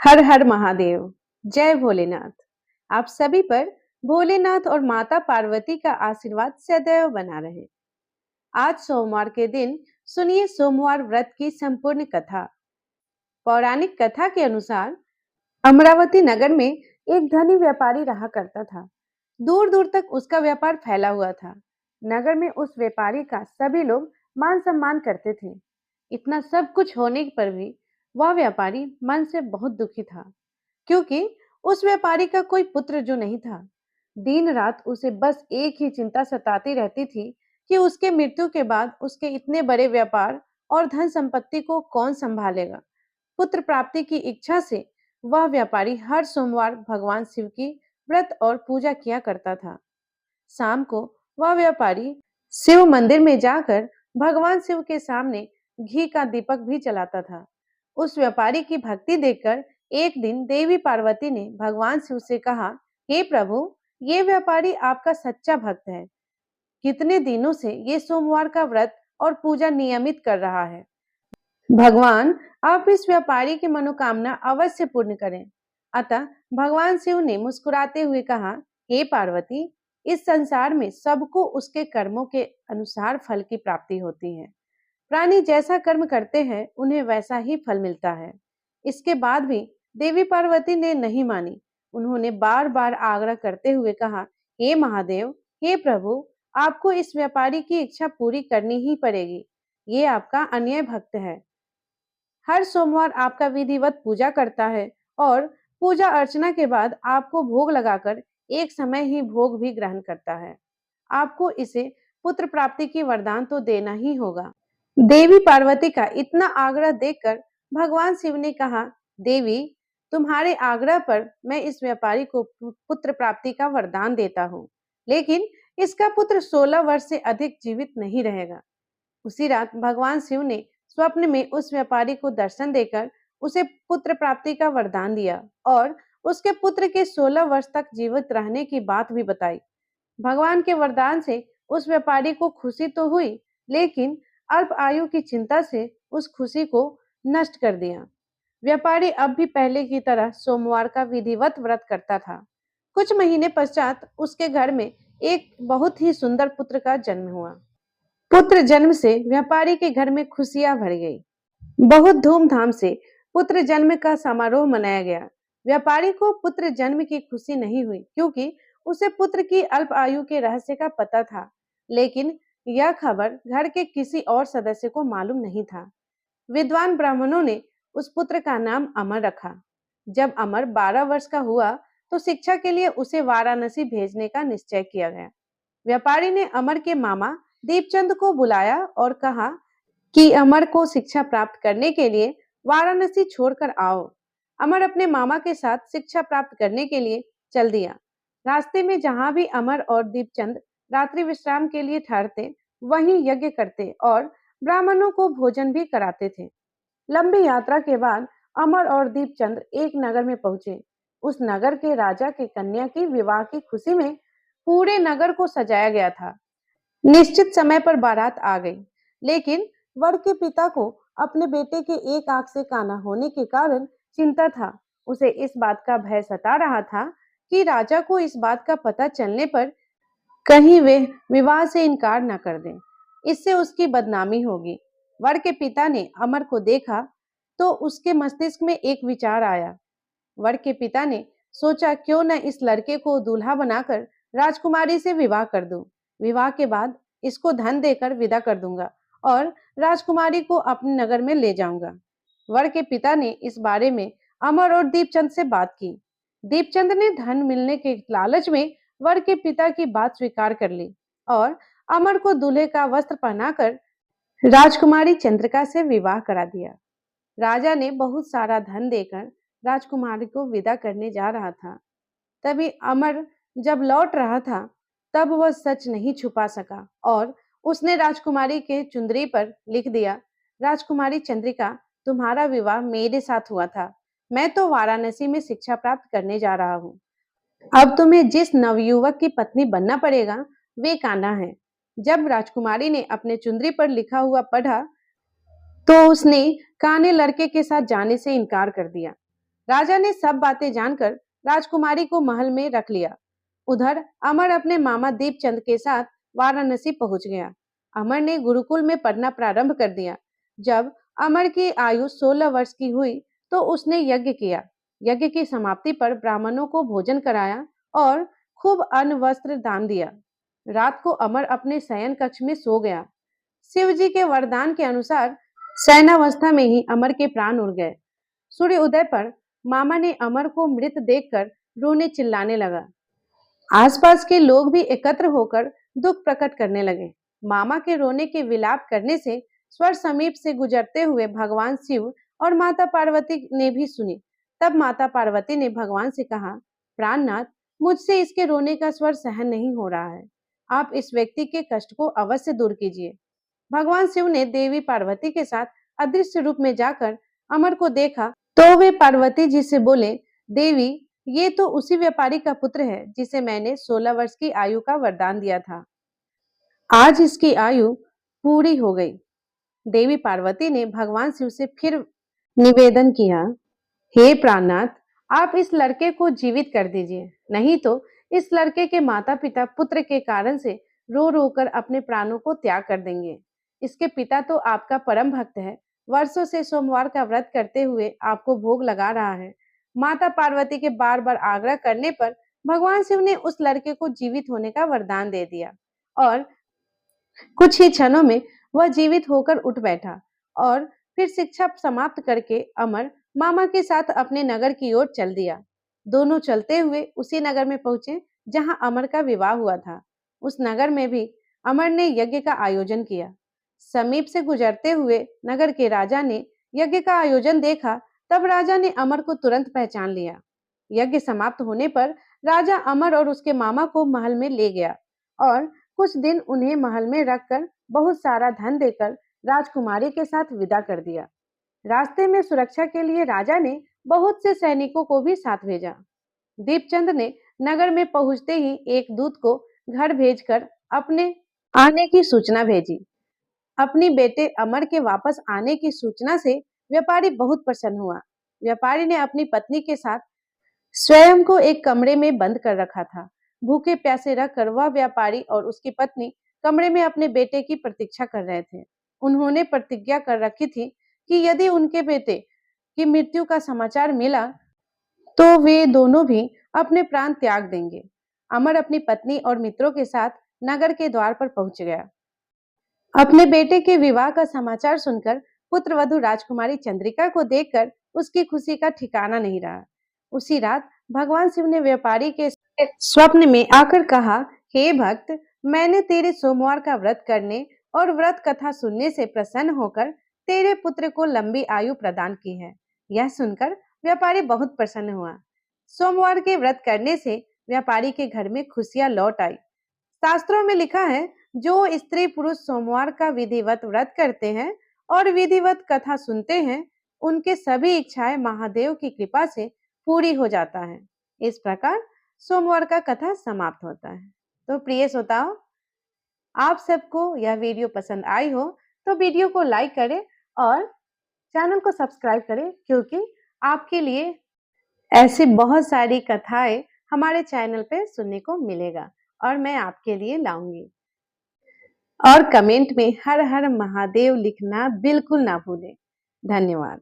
हर हर महादेव। जय भोलेनाथ। आप सभी पर भोलेनाथ और माता पार्वती का आशीर्वाद सदैव बना रहे। आज सोमवार के दिन सुनिए सोमवार व्रत की संपूर्ण कथा। पौराणिक कथा के अनुसार अमरावती नगर में एक धनी व्यापारी रहा करता था। दूर दूर तक उसका व्यापार फैला हुआ था। नगर में उस व्यापारी का सभी लोग मान सम्मान करते थे। इतना सब कुछ होने पर भी वह व्यापारी मन से बहुत दुखी था, क्योंकि उस व्यापारी का कोई पुत्र जो नहीं था। दिन रात उसे बस एक ही चिंता सताती रहती थी कि उसके मृत्यु के बाद उसके इतने बड़े व्यापार और धन संपत्ति को कौन संभालेगा। पुत्र प्राप्ति की इच्छा से वह व्यापारी हर सोमवार भगवान शिव की व्रत और पूजा किया करता था। शाम को वह व्यापारी शिव मंदिर में जाकर भगवान शिव के सामने घी का दीपक भी जलाता था। उस व्यापारी की भक्ति देखकर एक दिन देवी पार्वती ने भगवान शिव से कहा, हे प्रभु, ये व्यापारी आपका सच्चा भक्त है। कितने दिनों से ये सोमवार का व्रत और पूजा नियमित कर रहा है। भगवान, आप इस व्यापारी की मनोकामना अवश्य पूर्ण करें। अतः भगवान शिव ने मुस्कुराते हुए कहा, हे पार्वती, इस संसार में सबको उसके कर्मों के अनुसार फल की प्राप्ति होती है। प्राणी जैसा कर्म करते हैं उन्हें वैसा ही फल मिलता है। इसके बाद भी देवी पार्वती ने नहीं मानी। उन्होंने बार बार आग्रह करते हुए कहा, हे महादेव, हे प्रभु, आपको इस व्यापारी की इच्छा पूरी करनी ही पड़ेगी। ये आपका अन्याय भक्त है। हर सोमवार आपका विधिवत पूजा करता है और पूजा अर्चना के बाद आपको भोग लगाकर एक समय ही भोग भी ग्रहण करता है। आपको इसे पुत्र प्राप्ति की वरदान तो देना ही होगा। देवी पार्वती का इतना आग्रह देखकर भगवान शिव ने कहा, देवी, तुम्हारे आग्रह पर मैं इस व्यापारी को पुत्र प्राप्ति का वरदान देता हूँ, लेकिन इसका पुत्र 16 वर्ष से अधिक जीवित नहीं रहेगा। उसी रात भगवान शिव ने स्वप्न में उस व्यापारी को दर्शन देकर उसे पुत्र प्राप्ति का वरदान दिया और उसके पुत्र के 16 वर्ष तक जीवित रहने की बात भी बताई। भगवान के वरदान से उस व्यापारी को खुशी तो हुई, लेकिन अल्प आयु की चिंता से उस खुशी को नष्ट कर दिया। व्यापारी अब भी पहले की तरह सोमवार का विधिवत व्रत करता था। कुछ महीने पश्चात उसके घर में एक बहुत ही सुंदर पुत्र का जन्म हुआ। पुत्र जन्म से व्यापारी के घर में खुशियां भर गई। बहुत धूमधाम से पुत्र जन्म का समारोह मनाया गया। व्यापारी को पुत्र जन्म की खुशी नहीं हुई, क्योंकि उसे पुत्र की अल्प आयु के रहस्य का पता था, लेकिन यह खबर घर के किसी और सदस्य को मालूम नहीं था। विद्वान ब्राह्मणों ने उस पुत्र का नाम अमर रखा। जब अमर 12 वर्ष का हुआ तो शिक्षा के लिए उसे वाराणसी भेजने का निश्चय किया गया। व्यापारी ने अमर के मामा दीपचंद को बुलाया और कहा कि अमर को शिक्षा प्राप्त करने के लिए वाराणसी छोड़कर आओ। अमर अपने मामा के साथ शिक्षा प्राप्त करने के लिए चल दिया। रास्ते में जहां भी अमर और दीपचंद रात्रि विश्राम के लिए ठहरते, वहीं यज्ञ करते और ब्राह्मणों को भोजन भी कराते थे। लंबी यात्रा के बाद अमर और दीपचंद एक नगर में पहुंचे। उस नगर के राजा की कन्या की विवाह की खुशी में पूरे नगर को सजाया गया था। निश्चित समय पर बारात आ गई, लेकिन वर के पिता को अपने बेटे के एक आंख से काना होने के कारण चिंता था। उसे इस बात का भय सता रहा था कि राजा को इस बात का पता चलने पर कहीं वे विवाह से इनकार न कर दें। इससे उसकी बदनामी होगी। वर के पिता ने अमर को देखा तो उसके मस्तिष्क में एक विचार आया। वर के पिता ने सोचा, क्यों न इस लड़के को दूल्हा बनाकर राजकुमारी से विवाह कर दूं। विवाह के बाद इसको धन देकर विदा कर दूंगा और राजकुमारी को अपने नगर में ले जाऊंगा। वर के पिता ने इस बारे में अमर और दीपचंद से बात की। दीपचंद ने धन मिलने के लालच में वर के पिता की बात स्वीकार कर ली और अमर को दूल्हे का वस्त्र पहनाकर राजकुमारी चंद्रिका से विवाह करा दिया। राजा ने बहुत सारा धन देकर राजकुमारी को विदा करने जा रहा था। तभी अमर जब लौट रहा था, तब वह सच नहीं छुपा सका और उसने राजकुमारी के चुंदरी पर लिख दिया, राजकुमारी चंद्रिका, तुम्हारा विवाह मेरे साथ हुआ था। मैं तो वाराणसी में शिक्षा प्राप्त करने जा रहा हूँ। अब तुम्हें जिस नवयुवक की पत्नी बनना पड़ेगा वे कान्हा है। जब राजकुमारी ने अपने चुंदरी पर लिखा हुआ पढ़ा तो उसने काने लड़के के साथ जाने से इनकार कर दिया। राजा ने सब बातें जानकर राजकुमारी को महल में रख लिया। उधर अमर अपने मामा दीपचंद के साथ वाराणसी पहुंच गया। अमर ने गुरुकुल में पढ़ना प्रारंभ कर दिया। जब अमर की आयु 16 वर्ष की हुई तो उसने यज्ञ किया। यज्ञ की समाप्ति पर ब्राह्मणों को भोजन कराया और खूब अन्न वस्त्र दान दिया। रात को अमर अपने शयन कक्ष में सो गया। शिव जी के वरदान के अनुसार शयनावस्था में ही अमर के प्राण उड़ गए। सूर्य उदय पर मामा ने अमर को मृत देखकर रोने चिल्लाने लगा। आसपास के लोग भी एकत्र होकर दुख प्रकट करने लगे। मामा के रोने के विलाप करने से स्वर समीप से गुजरते हुए भगवान शिव और माता पार्वती ने भी सुनी। तब माता पार्वती ने भगवान से कहा, प्राणनाथ, मुझसे इसके रोने का स्वर सहन नहीं हो रहा है। आप इस व्यक्ति के कष्ट को अवश्य दूर कीजिए। भगवान शिव ने देवी पार्वती के साथ अदृश्य रूप में जाकर अमर को देखा तो वे पार्वती जी से बोले, देवी, ये तो उसी व्यापारी का पुत्र है जिसे मैंने 16 वर्ष की आयु का वरदान दिया था। आज इसकी आयु पूरी हो गई। देवी पार्वती ने भगवान शिव से फिर निवेदन किया, हे प्राणनाथ, आप इस लड़के को जीवित कर दीजिए, नहीं तो इस लड़के के माता पिता पुत्र के कारण से रो रो कर अपने प्राणों को त्याग कर देंगे। इसके पिता तो आपका परम भक्त है, वर्षों से सोमवार का व्रत करते हुए आपको भोग लगा रहा है। माता पार्वती के बार बार आग्रह करने पर भगवान शिव ने उस लड़के को जीवित होने का वरदान दे दिया और कुछ ही क्षणों में वह जीवित होकर उठ बैठा और फिर शिक्षा समाप्त करके अमर मामा के साथ अपने नगर की ओर चल दिया। दोनों चलते हुए उसी नगर में पहुंचे जहां अमर का विवाह हुआ था। उस नगर में भी अमर ने यज्ञ का आयोजन किया। समीप से गुजरते हुए नगर के राजा ने यज्ञ का आयोजन देखा। तब राजा ने अमर को तुरंत पहचान लिया। यज्ञ समाप्त होने पर राजा अमर और उसके मामा को महल में ले गया और कुछ दिन उन्हें महल में रखकर बहुत सारा धन देकर राजकुमारी के साथ विदा कर दिया। रास्ते में सुरक्षा के लिए राजा ने बहुत से सैनिकों को भी साथ भेजा। दीपचंद ने नगर में पहुंचते ही एक दूत को घर भेजकर अपने आने की सूचना भेजी। अपनी बेटे अमर के वापस आने की सूचना से व्यापारी बहुत प्रसन्न हुआ। व्यापारी ने अपनी पत्नी के साथ स्वयं को एक कमरे में बंद कर रखा था। भूखे प्यासे रखकर वह व्यापारी और उसकी पत्नी कमरे में अपने बेटे की प्रतीक्षा कर रहे थे। उन्होंने प्रतिज्ञा कर रखी थी कि यदि उनके बेटे की मृत्यु का समाचार मिला तो वे दोनों भी अपने प्राण त्याग देंगे। अमर अपनी पत्नी और मित्रों के साथ नगर के द्वार पर पहुंच गया। अपने बेटे के विवाह का समाचार सुनकर पुत्रवधू राजकुमारी चंद्रिका को देखकर उसकी खुशी का ठिकाना नहीं रहा। उसी रात भगवान शिव ने व्यापारी के स्वप्न में आकर कहा, हे भक्त, मैंने तेरे सोमवार का व्रत करने और व्रत कथा सुनने से प्रसन्न होकर तेरे पुत्र को लंबी आयु प्रदान की है। यह सुनकर व्यापारी बहुत प्रसन्न हुआ। सोमवार के व्रत करने से व्यापारी के घर में खुशियां लौट आई। शास्त्रों में लिखा है, जो स्त्री पुरुष सोमवार का विधिवत व्रत करते हैं और विधिवत कथा सुनते हैं, उनके सभी इच्छाएं महादेव की कृपा से पूरी हो जाता है। इस प्रकार सोमवार का कथा समाप्त होता है। तो प्रिय श्रोताओं, आप सबको यह वीडियो पसंद आई हो तो वीडियो को लाइक करें और चैनल को सब्सक्राइब करें, क्योंकि आपके लिए ऐसी बहुत सारी कथाएं हमारे चैनल पे सुनने को मिलेगा और मैं आपके लिए लाऊंगी। और कमेंट में हर हर महादेव लिखना बिल्कुल ना भूलें। धन्यवाद।